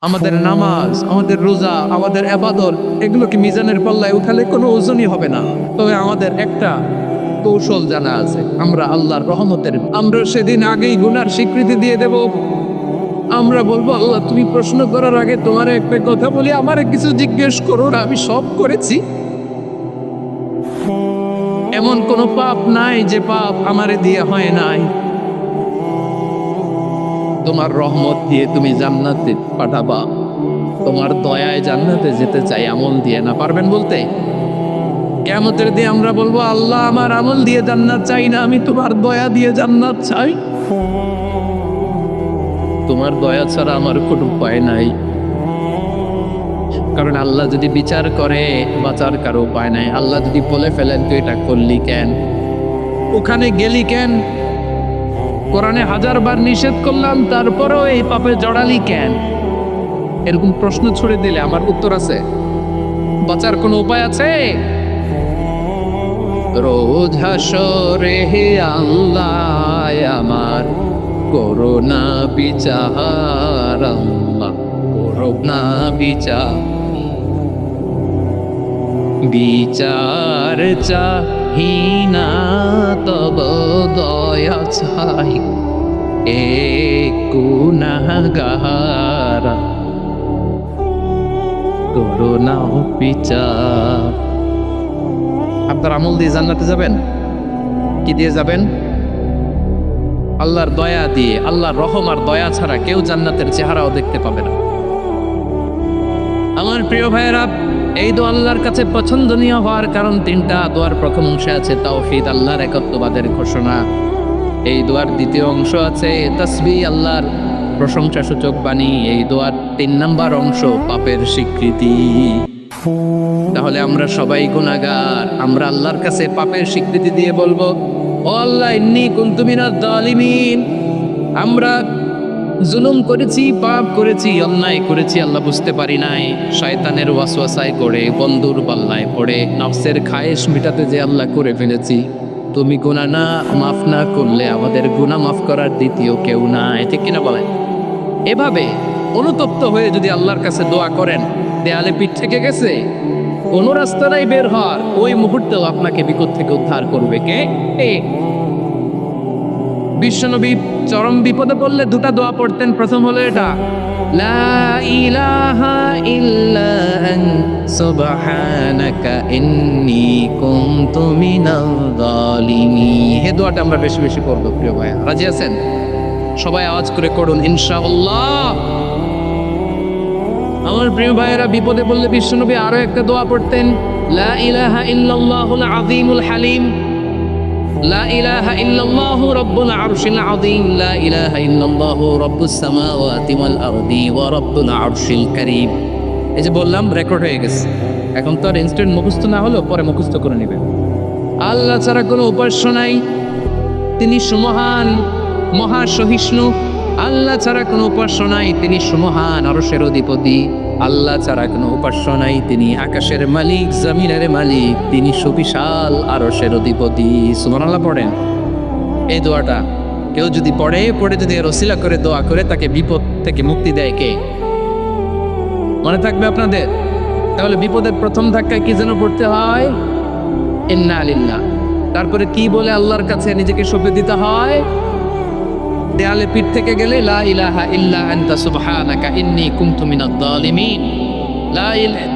আমাদের নামাজ, আমাদের রোজা, আমাদের ইবাদত এগুলোকে মিজানের পাল্লায় উঠালে কোনো ওজনই হবে না। তবে আমাদের একটা কৌশল জানা আছে, আমরা আল্লাহর রহমতের, আমরা সেদিন আগেই গুনার স্বীকৃতি দিয়ে দেব। আমরা বলবো, আল্লাহ তুমি প্রশ্ন করার আগে তোমার একটা কথা বলি, আমারে কিছু জিজ্ঞেস করো না, আমি সব করেছি। এমন কোনো পাপ নাই যে পাপ আমারে দিয়ে হয় নাই। তোমার রহমত দিয়ে তুমি জান্নাতে পাঠাবা, তোমার দয়ায় জান্নাতে যেতে চাই, আমল দিয়ে না। পারবেন বলতে? কিয়ামতের দিন আমরা বলবো, আল্লাহ আমার আমল দিয়ে জান্নাত চাই না, আমি তোমার দয়া দিয়ে জান্নাত চাই। তোমার দয়া ছাড়া আমার কোনো উপায় নাই। কারণ আল্লাহ যদি বিচার করে বাঁচার কারো উপায় নাই। আল্লাহ যদি বলে ফেলেন তুই এটা করলি কেন, ওখানে গেলি কেন, কোরআনে 1000 বার নিষেধ করলাম তারপরেও এই পাপে জড়ালি কেন, এরকম প্রশ্ন ছুড়ে দিলে আমার উত্তর আছে? বাঁচার কোনো উপায় আছে? রোজ হাসরে হে আল্লাহ আমার করোনা বিচার, আল্লাহ করোনা বিচার, বিচার চাহিনা তব দয়া চাই, এ গুনাহগার করোনা বিচার। আপনার আমল দিয়ে জান্নাতে যাবেন? কি দিয়ে যাবেন? আল্লাহর দয়া দিয়ে। আল্লাহর রহম আর দয়া ছাড়া কেউ জান্নাতের চেহারাও দেখতে পাবে না। আমার প্রিয় ভাইয়েরা, এই দোয়া আল্লাহর কাছে পছন্দনীয় হওয়ার কারণ তিনটা। দোয়ার প্রথম অংশে আছে তাওহীদ, আল্লাহর একত্ববাদের ঘোষণা। এই দোয়ার দ্বিতীয় অংশ আছে তাসবিহ, আল্লাহর প্রশংসা সূচক বাণী। এই দোয়ার 3 নাম্বার অংশ পাপের স্বীকৃতি। তাহলে আমরা সবাই গুনাহগার, আমরা আল্লাহর কাছে পাপের স্বীকৃতি দিয়ে বলবো, ও আল্লাহ ইন্নী কুনতু মিনাজ জালিমিন, আমরা জুলুম করেছি, পাপ করেছি, অন্যায় করেছি, আল্লাহ বুঝতে পারি নাই, শয়তানের ওয়াসওয়াসায় পড়ে, বন্ধুর পাল্লায় পড়ে, নফসের খায়েশ মিটাতে যে আল্লাহ করে ফেলেছি। তুমি গুনাহ না মাফ না করলে আমাদের গুনাহ মাফ করার দ্বিতীয় কেউ নাই। ঠিক কিনা বলেন? এভাবে অনুতপ্ত হয়ে যদি আল্লাহর কাছে দোয়া করেন, দেয়ালে পিঠ থেকে গেছে, কোনো রাস্তা নাই বের হওয়ার, ওই মুহূর্তেও আপনাকে বিপদ থেকে উদ্ধার করবে কে? বিশ্বনবী চরম বিপদে পড়লে 2টা দোয়া পড়তেন। প্রথম হলো এটা, লা ইলাহা ইল্লা আনতা সুবহানাকা ইন্নী কুনতু মিনাল জালিমিন। এই দোয়াটা আমরা বেশি বেশি পড়ব প্রিয় ভাইয়া। রাজি আছেন? সবাই আওয়াজ করে করুন ইনশাআল্লাহ। আমার প্রিয় ভাইয়েরা, বিপদে পড়লে বিশ্বনবী আরো একটা দোয়া পড়তেন, লা ইলাহা ইল্লাল্লাহুল আযীমুল হালিম, লা ইলাহা ইল্লাল্লাহু রাব্বুল আরশিল আযীম, লা ইলাহা ইল্লাল্লাহু রাব্বুস সামাওয়াতি ওয়াল আরদি ওয়া রাব্বুল আরশিল কারীম। এই যে বললাম, রেকর্ড হয়ে গেছে। এখন তো আর ইনস্ট্যান্ট মুখস্থ না হলেও পরে মুখস্থ করে নেবেন। আল্লাহ ছাড়া কোনো উপাস্য নাই, তিনি সুমহান, মহাসহিষ্ণু। আল্লাহ ছাড়া কোনো উপাস্য নাই, তিনি সুমহান, আরশের অধিপতি। আল্লাহ ছাড়া কোনো উপাস্য নাই, তিনি আকাশের মালিক, জমিনের মালিক, তিনি সুবিশাল, আরশের অধিপতি। সুবহানাল্লাহ পড়েন। এই দোয়াটা কেউ যদি পড়ে যদি এর ওসিলা করে দোয়া করে, তাকে বিপদ থেকে মুক্তি দেয় কে? মনে থাকবে আপনাদের? তাহলে বিপদের প্রথম ধাক্কায় কি যেন পড়তে হয়? ইন্না লিল্লাহ। তারপরে কি বলে আল্লাহর কাছে নিজেকে সঁপে দিতে হয়? দেয়ালে পিঠ থেকে গেলে লা ইলাহা ইল্লা আনতা সুবহানাকা ইন্নী কুনতু মিনাজ জালিমিন।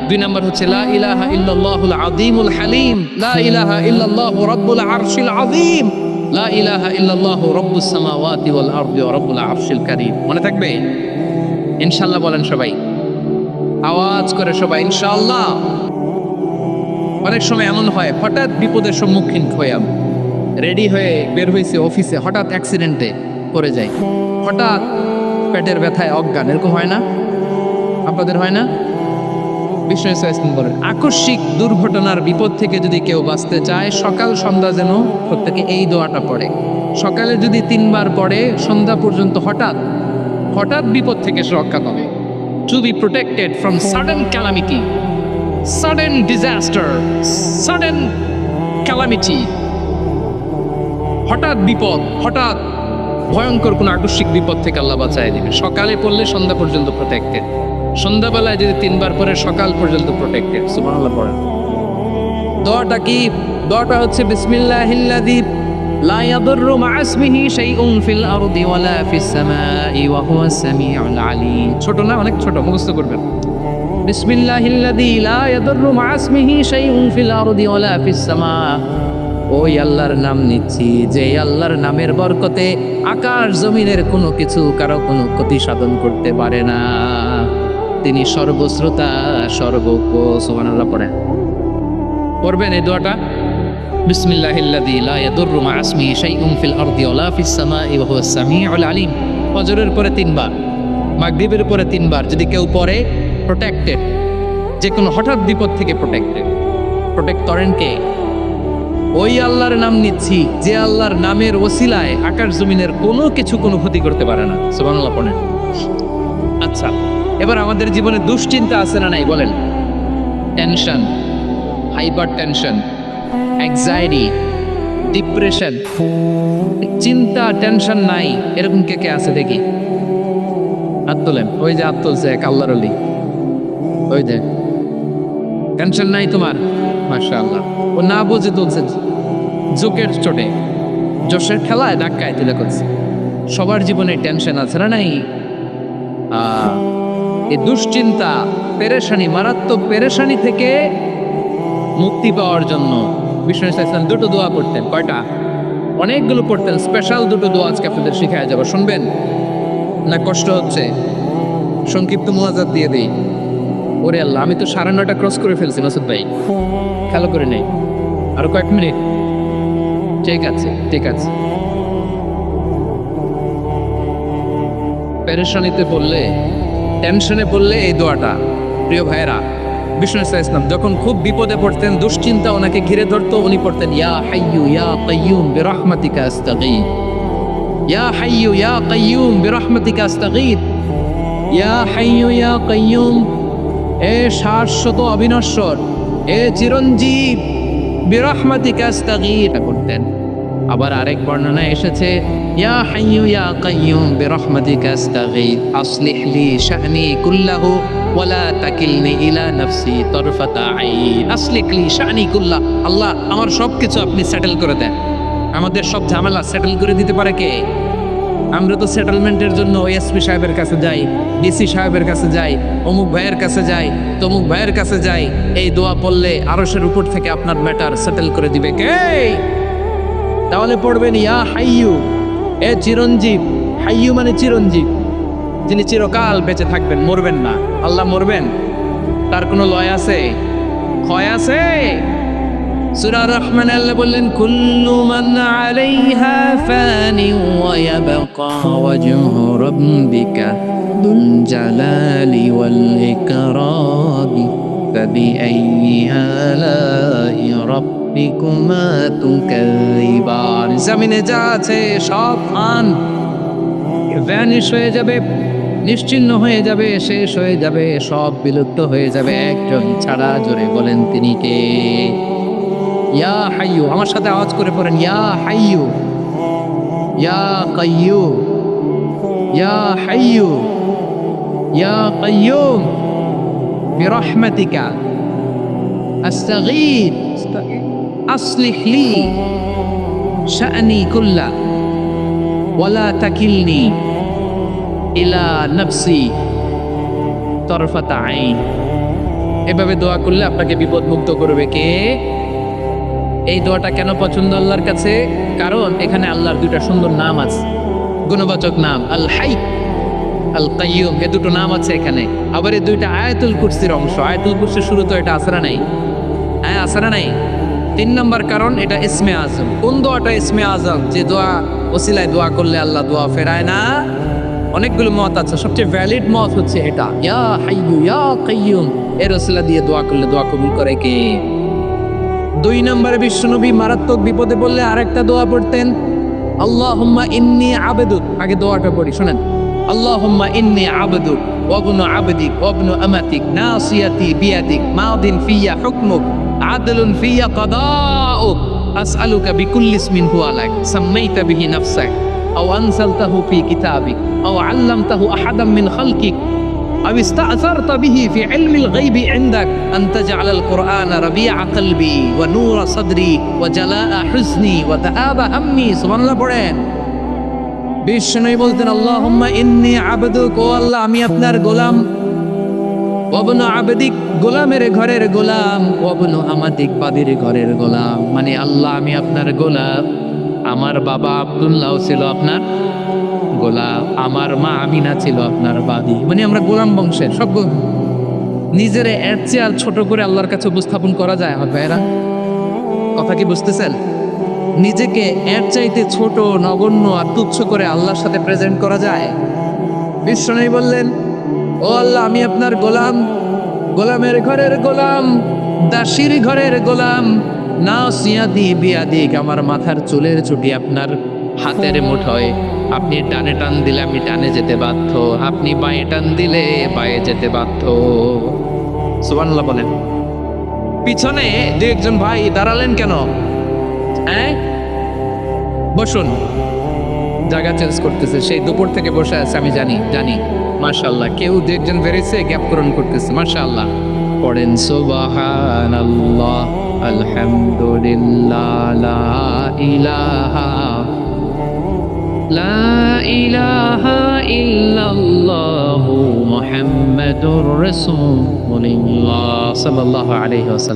2 নম্বর হচ্ছে লা ইলাহা ইল্লাল্লাহুল আযীমুল হালিম, লা ইলাহা ইল্লাল্লাহু রাব্বুল আরশিল আযীম, লা ইলাহা ইল্লাল্লাহু রাব্বুস সামাওয়াতি ওয়াল আরদি ওয়া রাব্বুল আরশিল কারীম। মনে থাকবে? ইনশাআল্লাহ বলেন সবাই, আওয়াজ করে সবাই ইনশাআল্লাহ। অনেক সময় এমন হয়, হঠাৎ বিপদের সম্মুখীন হয়ে রেডি হয়ে বের হয়েছে অফিসে, হঠাৎ অ্যাক্সিডেন্টে পড়ে যায়, হঠাৎ পেটের ব্যথায় অজ্ঞান, এরকম হয় না? আপনাদের হয় না? বিষ্ণু ইসলাম বলেন, আকস্মিক দুর্ঘটনার বিপদ থেকে যদি কেউ বাঁচতে চায়, সকাল সন্ধ্যা যেন প্রত্যেকে এই দোয়াটা পড়ে। সকালে যদি 3 বার পড়ে, সন্ধ্যা পর্যন্ত হঠাৎ বিপদ থেকে সে রক্ষা পাবে। To be protected from sudden calamity, sudden disaster, sudden calamity, হঠাৎ বিপদ, হঠাৎ ভয়ঙ্কর কোন আকস্মিক বিপদ থেকে আল্লাহ বাঁচায় দিবে। সকালে পড়লে সন্ধ্যা পর্যন্ত প্রোটেক্টেড। সন্ধ্যাবেলায় যদি 3 বার পরে সকাল পর্যন্ত প্রোটেক্টেড। সুবহানাল্লাহ পড়েন। দোয়াটা কি? দোয়াটা হচ্ছে বিসমিল্লাহিল্লাযী লা ইয়াদুররু মা'a ইসমিহি শাইউন ফিল আরদি ওয়ালা ফিস সামাই ওয়া হুয়াস সামিউল আলীম। ছোট না, অনেক ছোট, মুখস্থ করবেন। বিসমিল্লাহিল্লাযী লা ইয়াদুররু মা'a ইসমিহি শাইউন ফিল আরদি ওয়ালা ফিস সামা। ওই আল্লাহর নাম নিচ্ছি যে আল্লাহর নামের বরকতে আকাশ জমিনের কোনো কিছু কারো কোনো ক্ষতি সাধন করতে পারে না। তিনি সর্বশ্রোতা, সর্বজ্ঞ। সুবহানাল্লাহ পড়েন। পড়বেন এই দোয়াটা, বিসমিল্লাহিল্লাযী লা ইয়াদুররু মা'a ইসমিহি শাইউন ফিল আরদি ওয়ালা ফিস সামাই ওয়া হুয়াস সামিউল আলীম। ফজরের পরে 3 বার, মাগরিবের পরে 3 বার যদি কেউ পড়ে প্রোটেক্টেড, যে কোনো হঠাৎ বিপদ থেকে প্রোটেক্টেড। প্রোটেক্ট করেন কে? ওই আল্লাহর নাম নিচ্ছি যে আল্লাহর নামের ওসিলায় আকাশ জমিনের কোনো কিছু কোনো ক্ষতি করতে পারে না। সুবহানাল্লাহ পড়েন। আচ্ছা, এবার আমাদের জীবনে দুশ্চিন্তা আছে না নাই বলেন? Tension, hyper tension, anxiety, depression, চিন্তা টেনশন নাই এরকম কে কে আছে দেখি? হাত তোলেন। ওই যে হাত তুলছে এক আল্লাহর ওলি, ওই যে। টেনশন নাই তোমার? মাশাআল্লাহ। ও না বুঝে তুলছে, জোকের চোটে, জোশের খেলায় ধাক্কায় তুলে করছে। সবার জীবনে টেনশন আছে না নাই? এই দুশ্চিন্তা, পেরেশানি, মারাত্মক পেরেশানি থেকে মুক্তি পাওয়ার জন্য বিষ্ণু ইসলাম 2টো দোয়া পড়তেন। কয়টা? অনেকগুলো পড়তেন। স্পেশাল 2টো দোয়া আজকে আপনাদের শিখায় যাবো। শুনবেন না? কষ্ট হচ্ছে? সংক্ষিপ্ত মুনাজাত দিয়ে দিই। ওরে আল্লাহ, আমি তো 9:30 ক্রস করে ফেলছি মাসুদ ভাই, খেয়াল করে নেই। আরো কয়েক মিনিট। ঠিক আছে, ঠিক আছে। পেরেশানিতে পড়লে, টেনশনে পড়লে এই দোয়াটা, প্রিয় ভাইয়েরা, বিষ্ণু ইসলাম যখন খুব বিপদে পড়তেন, দুশ্চিন্তা ওনাকে ঘিরে ধরতো, উনি পড়তেন ইয়া হাইয়ু ইয়া কাইয়ুম বিরহমাতিকা আস্তাগীথ, ইয়া হাইয়ু ইয়া কাইয়ুম বিরহমাতিকা আস্তাগীথ, ইয়া হাইয়ু ইয়া কাইয়ুম, এ শাশ্বত অবিনশ্বর, এ চিরঞ্জীব, বিরহমাতিকা আস্তাগীথ করতেন। আবার আরেক বর্ণনায় এসেছে ইয়া হাইয়ু ইয়া কাইয়ুম বিরহমাতিকা আস্তাগীথ আসলিহ লি শা'নি কুল্লাহু ওয়ালা তাকিলনি ইলা নাফসি তারফাতা আইন। আসলিহ লি শা'নি কুল্লাহ, আল্লাহ আমার সবকিছু আপনি সেটেল করে দেন। আমাদের সব ঝামেলা সেটেল করে দিতে পারে কে? আমরা তো সেটেলমেন্টের জন্য এসপি সাহেবের কাছে যাই, ডিসি সাহেবের কাছে যাই, অমুক ভাইয়ের কাছে যাই, তমুক ভাইয়ের কাছে যাই। এই দোয়া পড়লে আরশের উপর থেকে আপনার ম্যাটার সেটেল করে দিবে কে? তাহলে পড়বেন ইয়া হাইয়ু, এ চিরঞ্জীব। হাইয়ু মানে চিরঞ্জীব, যিনি চিরকাল বেঁচে থাকবেন, মরবেন না। আল্লাহ মরবেন? তার কোনো লয় আছে? ক্ষয় আছে? সূরা রহমান আল্লাহ বললেন কুল্লু মান আলাইহা ফানি ওয়া ইয়াবকা ওয়াজহু রাব্বিকা দুল জালালি ওয়াল ইকরাম ফাবিআইয়ি আলাই রাব্বিকুমা তুকাযিবান। জমিনে যা আছে সব ভ্যানিশ হয়ে যাবে, নিশ্চিহ্ন হয়ে যাবে, শেষ হয়ে যাবে, সব বিলুপ্ত হয়ে যাবে একজন ছাড়া। জোরে বলেন তিনি কে? ইয়া হাইয়ু। আমার সাথে আওয়াজ করে পড়েন ইয়া হাইয়ু ইয়া কাইয়ুম ইয়া হাইয়ু ইয়া কাইয়ুম বিরহমাতিকা আস্তাগীথ আসলিহ লি শা'নি কুল্লা ওয়ালা তাকিলনি ইলা নাফসি তারফাতা আইন। এভাবে দোয়া করলে আপনাকে বিপদ মুক্ত করবে কে? এই দোয়াটা কেন পছন্দ আল্লাহর কাছে? কারণ এখানে আল্লাহর 2টা সুন্দর নাম আছে, গুণবাচক নাম, আল হাই, আল কাইয়ুম। এই 2টো নাম আছে এখানে। আবার এই 2টা আয়াতুল কুরসির অংশ। আয়াতুল কুরসির শুরু তো এটা আসরা নাই, হ্যাঁ আসরা নাই। 3 নম্বর কারণ এটা ইসমে আজম। কোন দোয়াটা ইসমে আজম? যে দোয়া ওসিলায় দোয়া করলে আল্লাহ দোয়া ফেরায় না। অনেকগুলো মত আছে, সবচেয়ে ভ্যালিড মত হচ্ছে এটা, ইয়া হাইয়ু ইয়া কাইয়ুম। এর ওসিলা দিয়ে দোয়া করলে দোয়া কবুল করে কে? 2 নম্বরে বিশ্বনবী মারাত্মক বিপদে পড়লে আরেকটা দোয়া পড়তেন, আল্লাহুম্মা ইন্নী আবদুক। আগে দোয়াটা পড়ি, শুনেন। আল্লাহুম্মা ইন্নী আবদুক ওয়া ইবনু আবদিক ওয়া ইবনু আমাতিক নাসিয়াতি বিয়াদিক মাদিন ফিয়া হুকমুক আদলুন ফিয়া কাদাউক আসআলুকা বিকুল্লি ইসমিন হুয়া লাক সাম্মাইতা বিহি নাফসাক আও আনসালতাহু ফি কিতাবিক আও আল্লামতাহু আহাদাম মিন খালকিক أو استأثرت به في علم الغيب عندك أن تجعل القرآن ربيع قلبي ونور صدري وجلاء حزني وذهاب همي سبحان الله পড়েন বিষ্ণু বলতেন আল্লাহুম্মা ইন্নী আবদুক ও আল্লাহ আমি আপনার গোলাম ওয়াবনু আবদিক গোলামের ঘরের গোলাম ওয়াবনু আমাদিক বাদির ঘরের গোলাম মানে আল্লাহ আমি আপনার গোলাম আমার বাবা আব্দুল্লাহ ছিল আপনার গোলাম আমার মা আমিনা ছিল আপনার বাদী মানে আমরা গোলাম বংশের সব নিজের এর চেয়ে আর ছোট করে আল্লাহর কাছে উপস্থাপন করা যায় আমার ভাইয়েরা কথা কি বুঝতেছেন নিজেকে এর চাইতে ছোট নগণ্য আর তুচ্ছ করে আল্লাহর সাথে প্রেজেন্ট করা যায় বিষ্ণু বললেন ও আল্লাহ আমি আপনার গোলাম গোলামের ঘরের গোলাম দাসীর ঘরের গোলাম নাসিয়াতি বিয়াদিক আমার মাথার চুলের চুটি আপনার হাতের মুঠোয় আপনি ডানে টান দিলে আমি ডানে যেতে বাধ্য আপনি বাঁয়ে টান দিলে বাঁয়ে যেতে বাধ্য সুবহানাল্লাহ বলেন পিছনে দু একজন ভাই দাঁড়ালেন কেন হ্যাঁ বসুন জায়গা চেঞ্জ করতেছে সেই দুপুর থেকে বসে আছে আমি জানি মাশাআল্লাহ কেউ দু একজন বেরিয়েছে গ্যাপ পূরণ করতেছে মাশাআল্লাহ পড়েন সুবহানাল্লাহ আলহামদুলিল্লাহ লা ইলাহা ইল্লাল্লাহু মুহাম্মাদুর রাসূলুল্লাহ সাল্লাল্লাহু আলাইহি ওয়াসাল্লাম